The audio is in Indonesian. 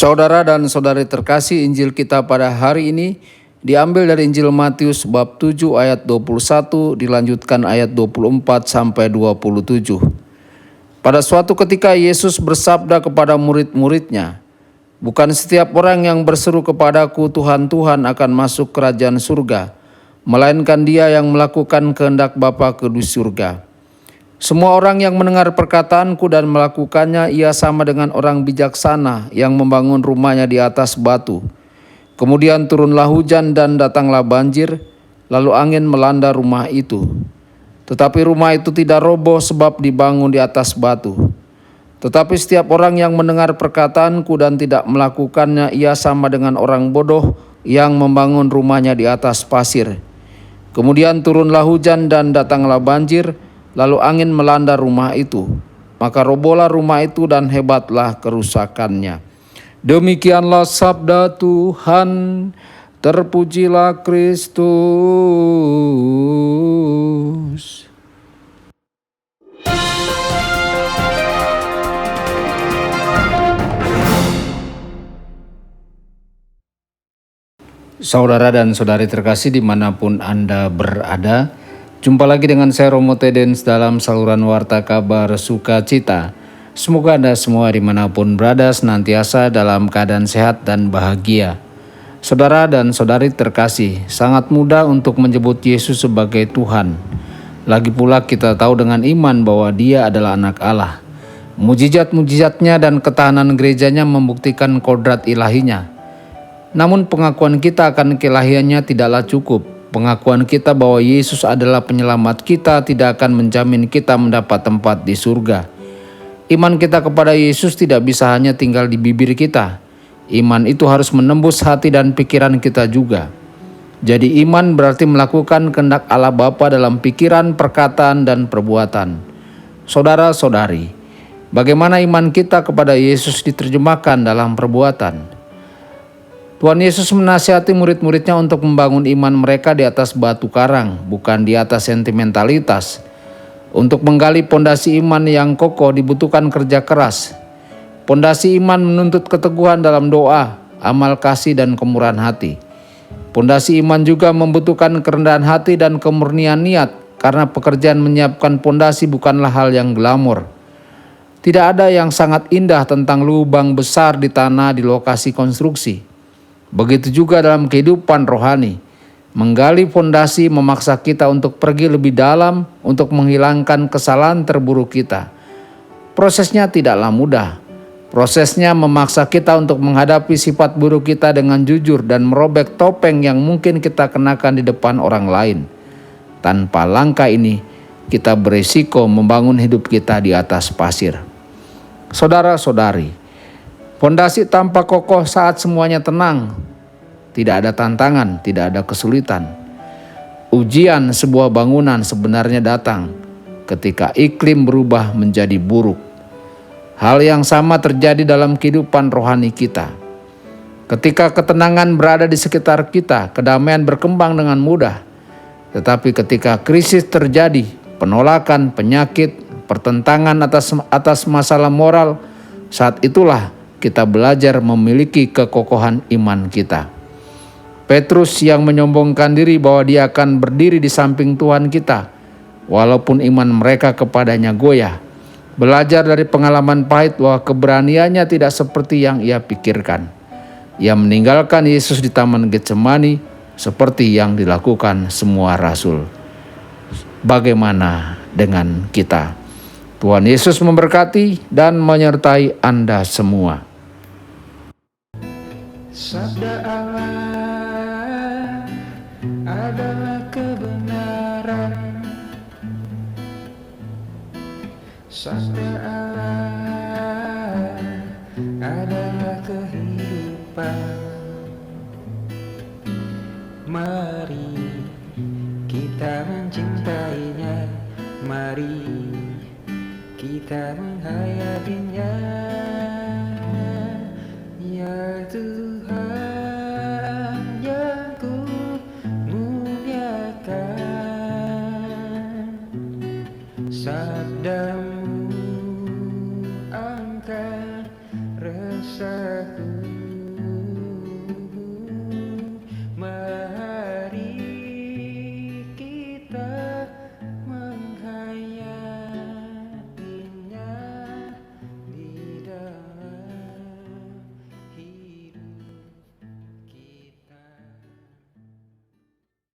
Saudara dan saudari terkasih, Injil kita pada hari ini diambil dari Injil Matius bab 7 ayat 21 dilanjutkan ayat 24 sampai 27. Pada suatu ketika Yesus bersabda kepada murid-muridnya, "Bukan setiap orang yang berseru kepadaku, Tuhan, Tuhan akan masuk kerajaan surga, melainkan dia yang melakukan kehendak Bapa di surga. Semua orang yang mendengar perkataanku dan melakukannya, ia sama dengan orang bijaksana yang membangun rumahnya di atas batu. Kemudian turunlah hujan dan datanglah banjir, lalu angin melanda rumah itu. Tetapi rumah itu tidak roboh sebab dibangun di atas batu. Tetapi setiap orang yang mendengar perkataanku dan tidak melakukannya, ia sama dengan orang bodoh yang membangun rumahnya di atas pasir. Kemudian turunlah hujan dan datanglah banjir, lalu angin melanda rumah itu. Maka robohlah rumah itu dan hebatlah kerusakannya." Demikianlah sabda Tuhan. Terpujilah Kristus. Saudara dan saudari terkasih dimanapun Anda berada, jumpa lagi dengan saya Romo Tedens dalam saluran Warta Kabar Sukacita. Semoga Anda semua dimanapun berada senantiasa dalam keadaan sehat dan bahagia. Saudara dan saudari terkasih, sangat mudah untuk menyebut Yesus sebagai Tuhan. Lagi pula kita tahu dengan iman bahwa Dia adalah anak Allah. Mujizat-mujizatnya dan ketahanan gerejanya membuktikan kodrat ilahinya. Namun pengakuan kita akan keilahiannya tidaklah cukup. Pengakuan kita bahwa Yesus adalah penyelamat kita tidak akan menjamin kita mendapat tempat di surga. Iman kita kepada Yesus tidak bisa hanya tinggal di bibir kita. Iman itu harus menembus hati dan pikiran kita juga. Jadi iman berarti melakukan kehendak Allah Bapa dalam pikiran, perkataan, dan perbuatan. Saudara-saudari, bagaimana iman kita kepada Yesus diterjemahkan dalam perbuatan? Tuhan Yesus menasihati murid-muridnya untuk membangun iman mereka di atas batu karang, bukan di atas sentimentalitas. Untuk menggali pondasi iman yang kokoh dibutuhkan kerja keras. Pondasi iman menuntut keteguhan dalam doa, amal kasih, dan kemurahan hati. Pondasi iman juga membutuhkan kerendahan hati dan kemurnian niat, karena pekerjaan menyiapkan pondasi bukanlah hal yang glamor. Tidak ada yang sangat indah tentang lubang besar di tanah di lokasi konstruksi. Begitu juga dalam kehidupan rohani. Menggali fondasi memaksa kita untuk pergi lebih dalam untuk menghilangkan kesalahan terburuk kita. Prosesnya tidaklah mudah. Prosesnya memaksa kita untuk menghadapi sifat buruk kita dengan jujur dan merobek topeng yang mungkin kita kenakan di depan orang lain. Tanpa langkah ini, kita berisiko membangun hidup kita di atas pasir. Saudara-saudari, fondasi tanpa kokoh saat semuanya tenang. Tidak ada tantangan, tidak ada kesulitan. Ujian sebuah bangunan sebenarnya datang ketika iklim berubah menjadi buruk. Hal yang sama terjadi dalam kehidupan rohani kita. Ketika ketenangan berada di sekitar kita, kedamaian berkembang dengan mudah. Tetapi ketika krisis terjadi, penolakan, penyakit, pertentangan atas masalah moral, saat itulah kita belajar memiliki kekokohan iman kita. Petrus yang menyombongkan diri bahwa dia akan berdiri di samping Tuhan kita, walaupun iman mereka kepadanya goyah, belajar dari pengalaman pahit bahwa keberaniannya tidak seperti yang ia pikirkan. Ia meninggalkan Yesus di Taman Getsemani seperti yang dilakukan semua rasul. Bagaimana dengan kita? Tuhan Yesus memberkati dan menyertai Anda semua. Sabda Allah adalah kebenaran. Sabda Allah adalah kehidupan. Mari kita mencintainya, mari kita menghayatinya. Ya Tuhan yang ku muliakan, sabdamu angkat resahku.